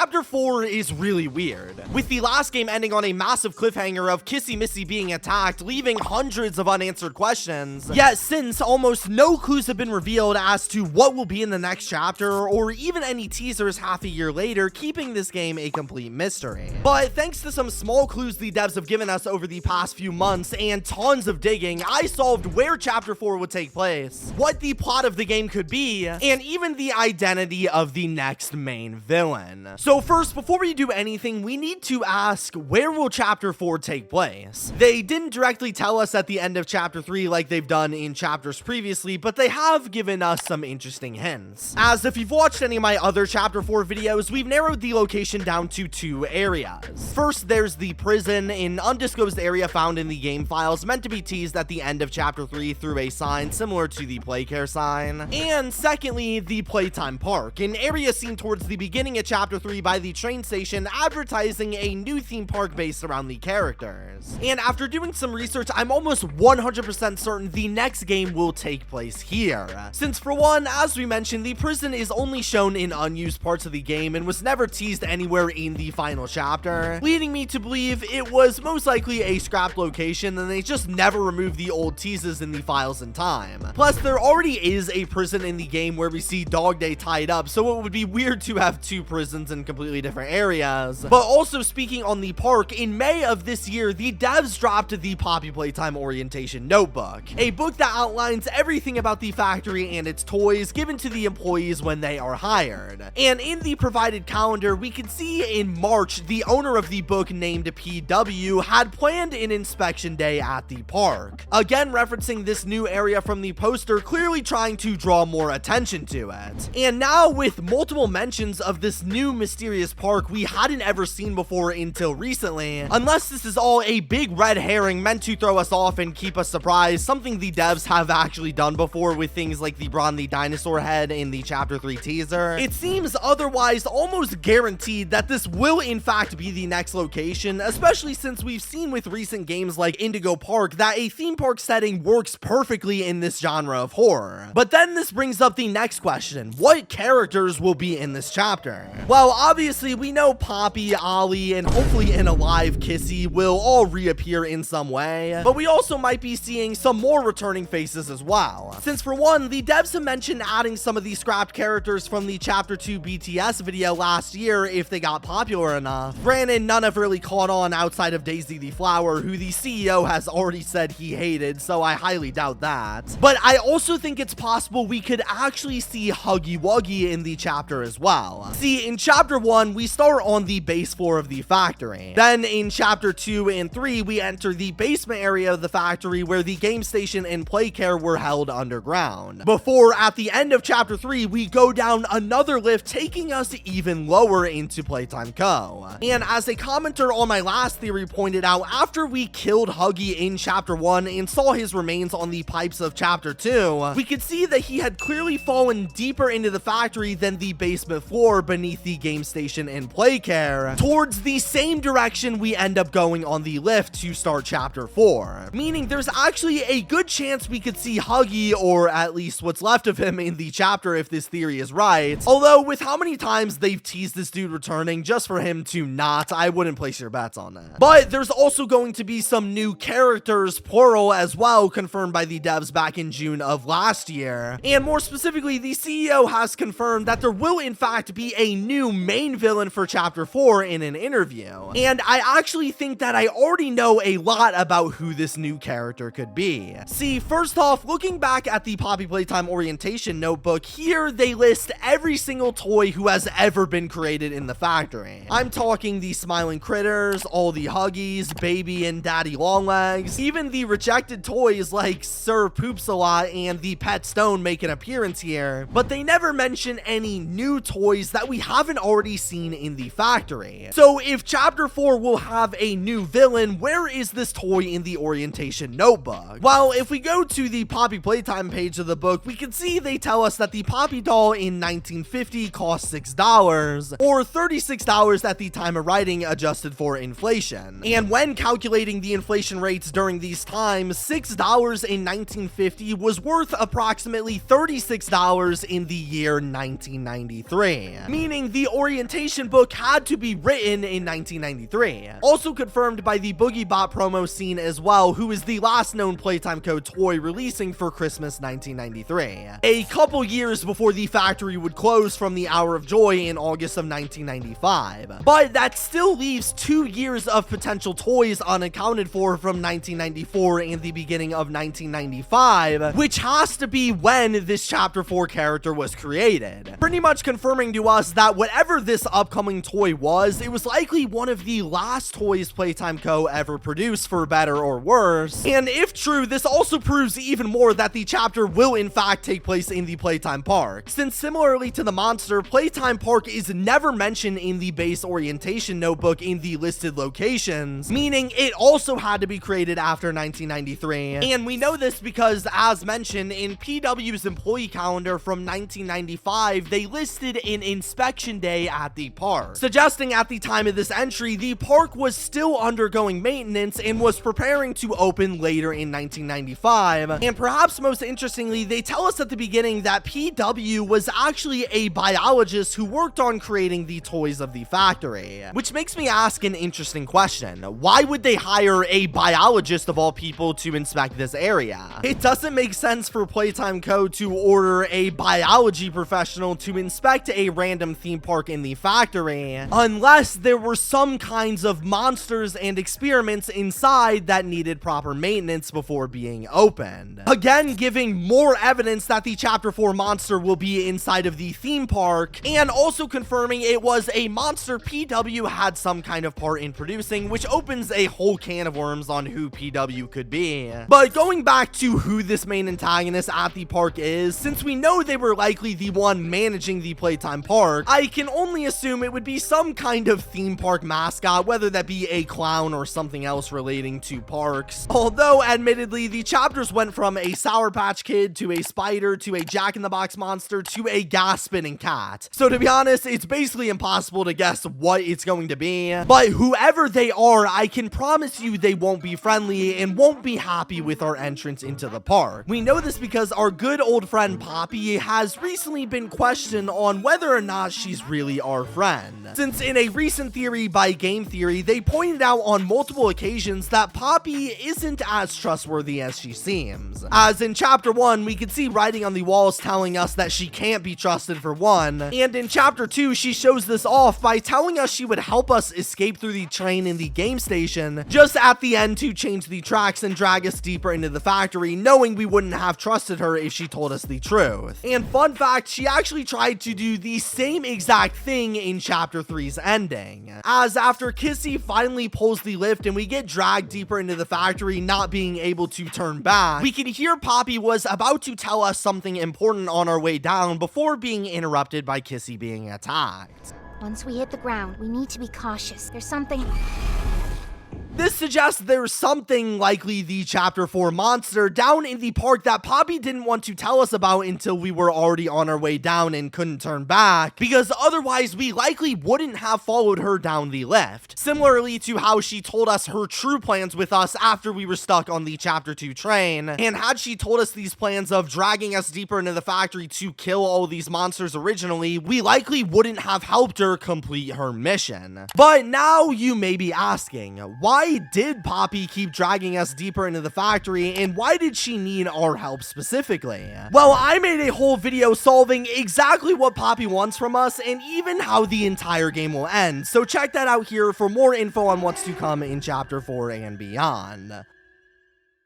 Chapter 4 is really weird, with the last game ending on a massive cliffhanger of Kissy Missy being attacked, leaving hundreds of unanswered questions. Yet since, almost no clues have been revealed as to what will be in the next chapter, or even any teasers half a year later, keeping this game a complete mystery. But thanks to some small clues the devs have given us over the past few months and tons of digging, I solved where Chapter 4 would take place, what the plot of the game could be, and even the identity of the next main villain. So first, before we do anything, we need to ask, where will Chapter 4 take place? They didn't directly tell us at the end of Chapter 3 like they've done in chapters previously, but they have given us some interesting hints. As if you've watched any of my other Chapter 4 videos, we've narrowed the location down to 2 areas. First, there's the prison, an undisclosed area found in the game files meant to be teased at the end of Chapter 3 through a sign similar to the Playcare sign. And secondly, the Playtime Park, an area seen towards the beginning of Chapter 3 by the train station advertising a new theme park based around the characters. And after doing some research, I'm almost 100% certain the next game will take place here. Since for one, as we mentioned, the prison is only shown in unused parts of the game and was never teased anywhere in the final chapter, leading me to believe it was most likely a scrapped location and they just never removed the old teases in the files in time. Plus, there already is a prison in the game where we see Dog Day tied up, so it would be weird to have 2 prisons in completely different areas. But also, speaking on the park, in May of this year, the devs dropped the Poppy Playtime Orientation Notebook, a book that outlines everything about the factory and its toys given to the employees when they are hired. And in the provided calendar, we can see in March, the owner of the book, named PW, had planned an inspection day at the park. Again, referencing this new area from the poster, clearly trying to draw more attention to it. And now, with multiple mentions of this new mysterious park we hadn't ever seen before until recently, unless this is all a big red herring meant to throw us off and keep us surprised, something the devs have actually done before with things like the Braun the dinosaur head in the Chapter 3 teaser, it seems otherwise almost guaranteed that this will in fact be the next location, especially since we've seen with recent games like Indigo Park that a theme park setting works perfectly in this genre of horror. But then this brings up the next question: what characters will be in this chapter? Well, obviously we know Poppy, Ollie, and hopefully an alive Kissy will all reappear in some way, but we also might be seeing some more returning faces as well. Since for one, the devs have mentioned adding some of these scrapped characters from the Chapter 2 BTS video last year if they got popular enough. Granted, none have really caught on outside of Daisy the Flower, who the CEO has already said he hated, so I highly doubt that. But I also think it's possible we could actually see Huggy Wuggy in the chapter as well. See, in Chapter 1, we start on the base floor of the factory. Then in Chapter 2 and 3, we enter the basement area of the factory where the game station and Playcare were held underground. Before, at the end of Chapter 3, we go down another lift, taking us even lower into Playtime Co. And as a commenter on my last theory pointed out, after we killed Huggy in Chapter 1 and saw his remains on the pipes of Chapter 2, we could see that he had clearly fallen deeper into the factory than the basement floor beneath the game station and Playcare, towards the same direction we end up going on the lift to start Chapter 4. Meaning there's actually a good chance we could see Huggy, or at least what's left of him, in the chapter if this theory is right. Although with how many times they've teased this dude returning just for him to not, I wouldn't place your bets on that. But there's also going to be some new characters, plural as well, confirmed by the devs back in June of last year. And more specifically, the CEO has confirmed that there will in fact be a new main villain for Chapter 4 in an interview. And I actually think that I already know a lot about who this new character could be. See, first off, looking back at the Poppy Playtime Orientation Notebook, here they list every single toy who has ever been created in the factory. I'm talking the smiling critters, all the Huggies, Baby and Daddy Longlegs, even the rejected toys like Sir Poops-a-Lot and the Pet Stone make an appearance here, but they never mention any new toys that we haven't already seen in the factory. So if Chapter 4 will have a new villain, where is this toy in the Orientation Notebook? Well, if we go to the Poppy Playtime page of the book, we can see they tell us that the Poppy doll in 1950 cost $6, or $36 at the time of writing adjusted for inflation. And when calculating the inflation rates during these times, $6 in 1950 was worth approximately $36 in the year 1993. Meaning the Orientation orientation book had to be written in 1993. Also confirmed by the Boogie Bot promo scene as well, who is the last known Playtime Co toy releasing for Christmas 1993. A couple years before the factory would close from the Hour of Joy in August of 1995. But that still leaves 2 years of potential toys unaccounted for from 1994 and the beginning of 1995, which has to be when this Chapter 4 character was created. Pretty much confirming to us that whatever this upcoming toy was, it was likely one of the last toys Playtime Co ever produced, for better or worse. And if true, this also proves even more that the chapter will in fact take place in the Playtime Park, since similarly to the monster, Playtime Park is never mentioned in the base orientation notebook in the listed locations, meaning it also had to be created after 1993. And we know this because, as mentioned, in PW's employee calendar from 1995, they listed an inspection day at the park, suggesting at the time of this entry, the park was still undergoing maintenance and was preparing to open later in 1995. And perhaps most interestingly, they tell us at the beginning that PW was actually a biologist who worked on creating the toys of the factory, which makes me ask an interesting question. Why would they hire a biologist of all people to inspect this area? It doesn't make sense for Playtime Co to order a biology professional to inspect a random theme park in the factory, unless there were some kinds of monsters and experiments inside that needed proper maintenance before being opened. Again, giving more evidence that the Chapter 4 monster will be inside of the theme park, and also confirming it was a monster PW had some kind of part in producing, which opens a whole can of worms on who PW could be. But going back to who this main antagonist at the park is, since we know they were likely the one managing the Playtime Park, I can only assume it would be some kind of theme park mascot, whether that be a clown or something else relating to parks. Although, admittedly, the chapters went from a Sour Patch Kid to a spider to a Jack-in-the-Box monster to a gas-spinning cat. So to be honest, it's basically impossible to guess what it's going to be. But whoever they are, I can promise you they won't be friendly and won't be happy with our entrance into the park. We know this because our good old friend Poppy has recently been questioned on whether or not she's really our friend, since in a recent theory by Game Theory, they pointed out on multiple occasions that Poppy isn't as trustworthy as she seems. As in Chapter 1, we could see writing on the walls telling us that she can't be trusted for one, and in Chapter 2, she shows this off by telling us she would help us escape through the train in the game station, just at the end to change the tracks and drag us deeper into the factory, knowing we wouldn't have trusted her if she told us the truth. And fun fact, she actually tried to do the same exact thing in Chapter 3's ending, as after Kissy finally pulls the lift and we get dragged deeper into the factory, not being able to turn back, we can hear Poppy was about to tell us something important on our way down before being interrupted by Kissy being attacked. Once we hit the ground, we need to be cautious. There's something... This suggests there's something, likely the Chapter 4 monster, down in the park that Poppy didn't want to tell us about until we were already on our way down and couldn't turn back, because otherwise we likely wouldn't have followed her down the lift. Similarly to how she told us her true plans with us after we were stuck on the Chapter 2 train, and had she told us these plans of dragging us deeper into the factory to kill all these monsters originally, we likely wouldn't have helped her complete her mission. But now you may be asking, why did Poppy keep dragging us deeper into the factory, and why did she need our help specifically? Well, I made a whole video solving exactly what Poppy wants from us and even how the entire game will end, so check that out here for more info on what's to come in Chapter 4 and beyond.